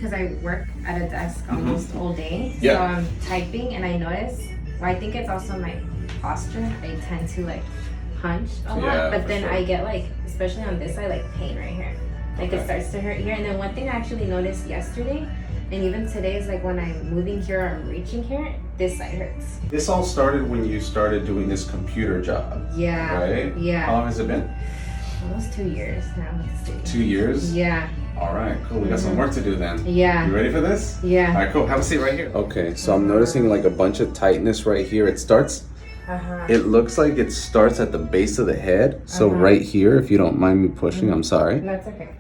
because I work at a desk almost all day. Yeah. So I'm typing and I notice, well, I think it's also my posture. I tend to like hunch a lot, but then I get like, especially on this side, like pain right here. Like it starts to hurt here. And then one thing I actually noticed yesterday, and even today, is like when I'm moving here or I'm reaching here, this side hurts. This all started when you started doing this computer job. Yeah. Right? Yeah. How long has it been? Almost 2 years now. 2 years? Yeah. All right, cool. We got some work to do then. Yeah. You ready for this? Yeah. All right, cool. Have a seat right here. Okay, so I'm noticing like a bunch of tightness right here. It starts, it looks like it starts at the base of the head. So right here, if you don't mind me pushing, I'm sorry. That's okay.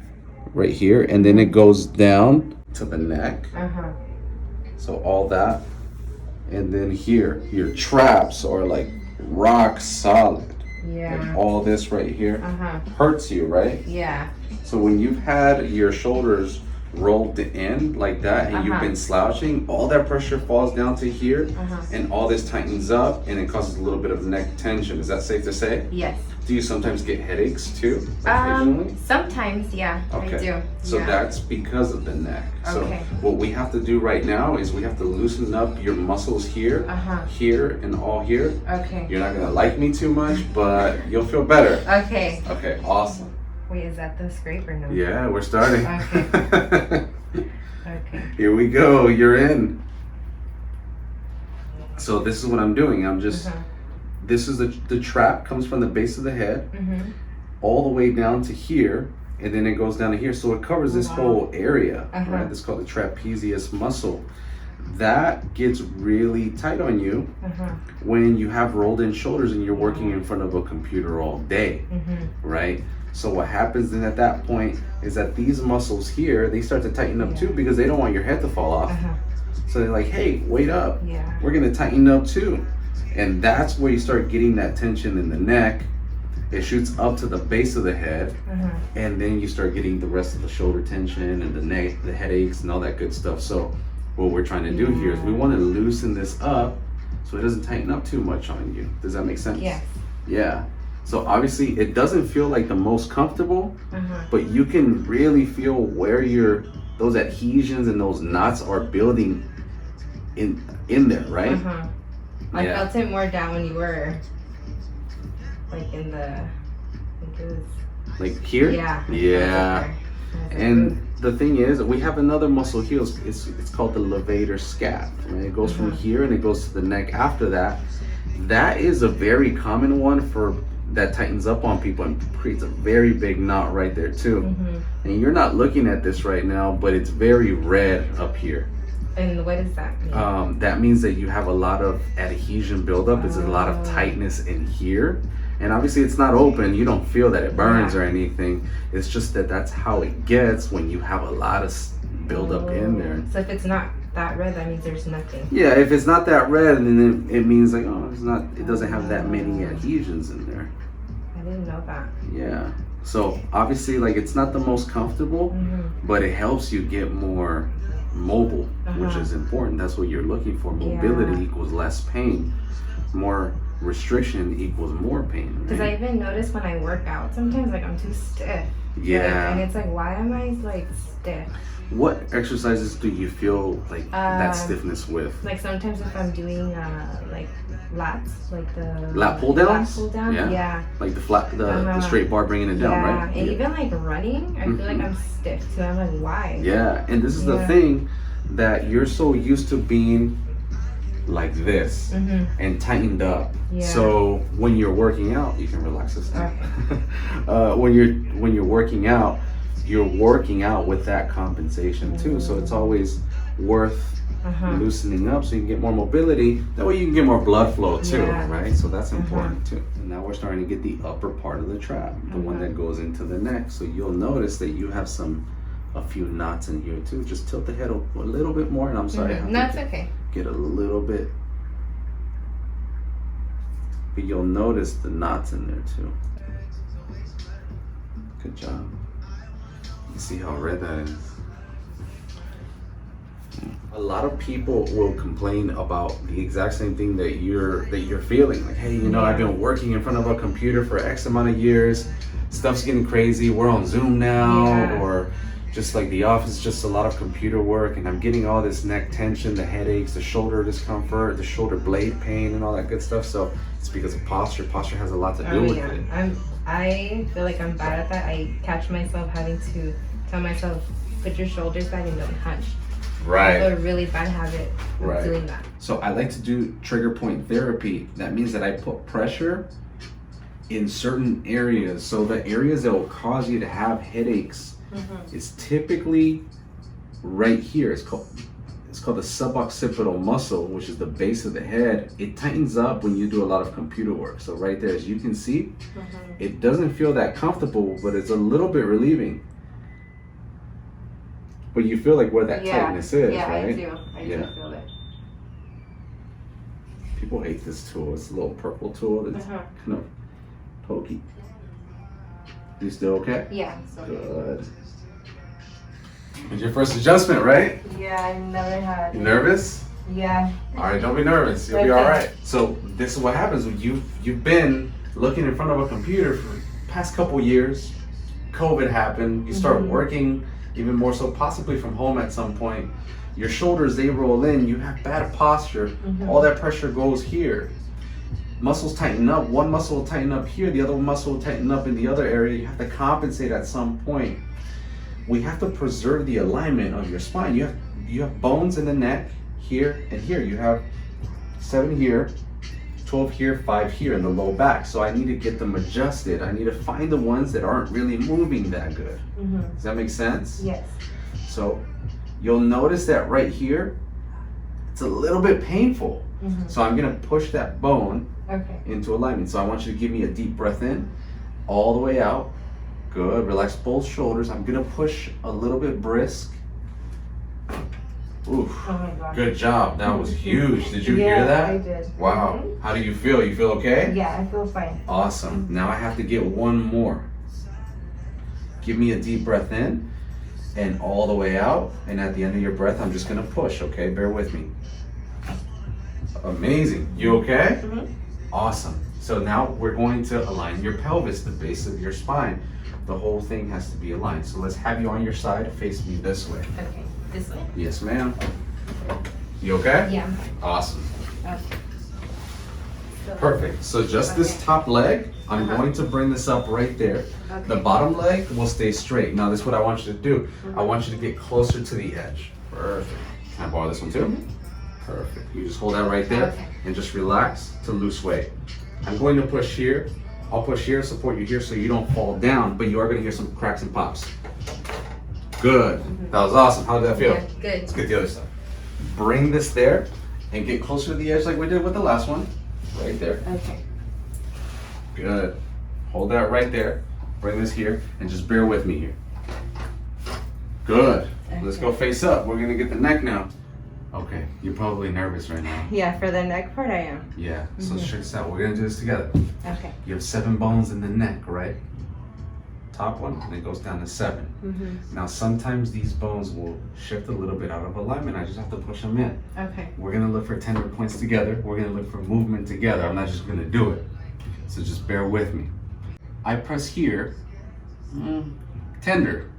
Right here, and then it goes down to the neck. So all that. And then here, your traps are like rock solid. Yeah. Like all this right here hurts you, right? Yeah. So when you've had your shoulders rolled in like that and you've been slouching, all that pressure falls down to here and all this tightens up and it causes a little bit of neck tension. Is that safe to say? Yes. Do you sometimes get headaches too? Occasionally? Sometimes, yeah, Okay. I do. So that's because of the neck. So what we have to do right now is we have to loosen up your muscles here, here, and all here. Okay. You're not gonna like me too much, but you'll feel better. Okay. Okay, awesome. Wait, is that the scrape or no? Yeah, we're starting. Okay. Okay. Here we go, you're in. So this is what I'm doing. I'm just, this is the trap comes from the base of the head all the way down to here, and then it goes down to here. So it covers this whole area, right? This is called the trapezius muscle. That gets really tight on you when you have rolled in shoulders and you're working in front of a computer all day, right? So what happens then at that point is that these muscles here, they start to tighten up too because they don't want your head to fall off. So they're like, hey, wait up. We're gonna tighten up too. And that's where you start getting that tension in the neck. It shoots up to the base of the head, and then you start getting the rest of the shoulder tension and the neck, the headaches and all that good stuff. So what we're trying to do here is we want to loosen this up so it doesn't tighten up too much on you. Does that make sense? Yes. Yeah. So obviously it doesn't feel like the most comfortable, but you can really feel where those adhesions and those knots are building in there, right? I felt it more down when you were like in the, I think it was like here? Yeah. Yeah. And the thing is, we have another muscle here. It's called the levator scap. Right? It goes from here and it goes to the neck after that. That is a very common one that tightens up on people and creates a very big knot right there too. And you're not looking at this right now, but it's very red up here. And what does that mean? That means that you have a lot of adhesion buildup. It's a lot of tightness in here. And obviously it's not open. You don't feel that it burns or anything. It's just that that's how it gets when you have a lot of buildup in there. So if it's not that red, that means there's nothing. Yeah, if it's not that red, then it means like, oh, it doesn't have that many adhesions in there. I didn't know that. Yeah. So obviously, like, it's not the most comfortable, but it helps you get more mobile, which is important. That's what you're looking for. Mobility equals less pain. More restriction equals more pain. Because I even notice when I work out, sometimes like I'm too stiff. Yeah. And it's like, why am I like stiff? What exercises do you feel like that stiffness with? Like sometimes if I'm doing like lats, like the lat pull downs. Lat pull down. Yeah. Like the straight bar bringing it down, right? And even like running, I feel like I'm stiff too. I'm like, why? Yeah, and this is the thing, that you're so used to being like this and tightened up. So when you're working out, you can relax this now. When you're working out with that compensation too. So it's always worth loosening up so you can get more mobility. That way you can get more blood flow too, right? So that's important too. And now we're starting to get the upper part of the trap, the one that goes into the neck. So you'll notice that you have a few knots in here too. Just tilt the head a little bit more, and I'm sorry. No, it's okay. Get a little bit. But you'll notice the knots in there too. Good job. You see how red that is? A lot of people will complain about the exact same thing that you're feeling. Like, hey, I've been working in front of a computer for X amount of years. Stuff's getting crazy. We're on Zoom now, or just like the office, just a lot of computer work, and I'm getting all this neck tension, the headaches, the shoulder discomfort, the shoulder blade pain, and all that good stuff. So it's because of posture. Posture has a lot to do with it. I feel like I'm bad at that. I catch myself having to tell myself, put your shoulders back and don't hunch. Right. I have a really bad habit of doing that. So I like to do trigger point therapy. That means that I put pressure in certain areas. So the areas that will cause you to have headaches is typically right here. It's called the suboccipital muscle, which is the base of the head. It tightens up when you do a lot of computer work. So right there, as you can see, it doesn't feel that comfortable, but it's a little bit relieving. But you feel like where that tightness is, right? I do. I do feel it. People hate this tool. It's a little purple tool that's kind of pokey. You still okay? Yeah. Good. It's your first adjustment, right? Yeah, I never had. You nervous? Yeah. All right, don't be nervous. You'll be all right. So this is what happens when you've been looking in front of a computer for the past couple years. COVID happened. You start working even more so, possibly from home at some point. Your shoulders, they roll in. You have bad posture. All that pressure goes here. Muscles tighten up. One muscle will tighten up here. The other muscle will tighten up in the other area. You have to compensate at some point. We have to preserve the alignment of your spine. You have bones in the neck here and here. You have 7 here, 12 here, 5 here in the low back. So I need to get them adjusted. I need to find the ones that aren't really moving that good. Does that make sense? Yes. So you'll notice that right here, it's a little bit painful. So I'm gonna push that bone into alignment. So I want you to give me a deep breath in, all the way out. Good, relax both shoulders. I'm gonna push a little bit brisk. Oof, Oh my God. Good job. That was huge. Did you hear that? I did. Wow. How do you feel? You feel okay? Yeah, I feel fine. Awesome. Now I have to get one more. Give me a deep breath in and all the way out. And at the end of your breath, I'm just gonna push, okay? Bear with me. Amazing. You okay? Awesome. So now we're going to align your pelvis, the base of your spine. The whole thing has to be aligned. So let's have you on your side, face me this way. Okay, this way? Yes, ma'am. You okay? Yeah, I'm fine. Awesome. Okay. Perfect. So just this top leg, I'm going to bring this up right there. The bottom leg will stay straight. Now this is what I want you to do. I want you to get closer to the edge. Perfect. Can I borrow this one too? Perfect. You just hold that right there and just relax to lose weight. I'm going to push here. I'll push here, support you here so you don't fall down, but you are going to hear some cracks and pops. Good. That was awesome. How did that feel? Yeah, good. Let's get the other side. Bring this there and get closer to the edge like we did with the last one. Right there. Okay. Good. Hold that right there. Bring this here and just bear with me here. Good. Let's go face up. We're going to get the neck now. Okay, you're probably nervous right now. Yeah, for the neck part I am. Yeah, so check this out. We're gonna do this together. Okay. You have 7 bones in the neck, right? Top one, and it goes down to 7. Now sometimes these bones will shift a little bit out of alignment. I just have to push them in. Okay. We're gonna look for tender points together. We're gonna look for movement together. I'm not just gonna do it. So just bear with me. I press here, tender.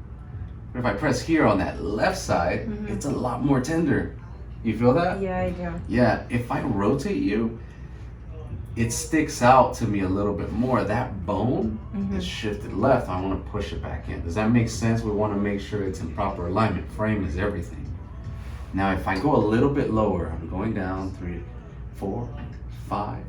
But if I press here on that left side, it's a lot more tender. You feel that? Yeah, I do. Yeah, if I rotate you, it sticks out to me a little bit more. That bone is shifted left. I want to push it back in. Does that make sense? We want to make sure it's in proper alignment. Frame is everything. Now, if I go a little bit lower, I'm going down 3, 4, 5.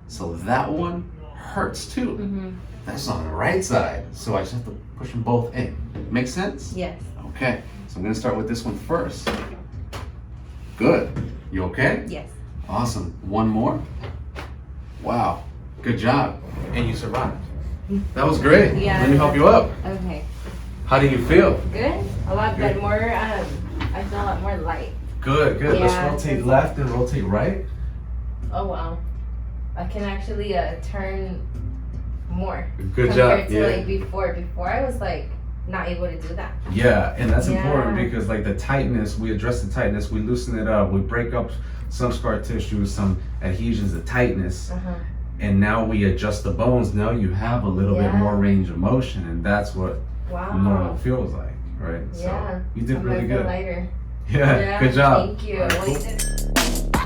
So that one hurts too. That's on the right side. So I just have to push them both in. Make sense? Yes. Okay, so I'm going to start with this one first. Good. You okay? Yes. Awesome. One more. Wow. Good job. And you survived. That was great. Yeah. Let me help you up. Okay. How do you feel? Good. A lot better. More. I feel a lot more light. Good. Good. Yeah, let's rotate left and rotate right. Oh wow. I can actually turn more. Good job. Compared to like before. Before I was like not able to do that. Yeah, and that's important because like the tightness, we address the tightness, we loosen it up, we break up some scar tissue, some adhesions, the tightness, and now we adjust the bones. Now you have a little bit more range of motion, and that's what normal feels like, right? Yeah. So you did really feel good. lighter. Yeah, good job. Thank you. All right, cool.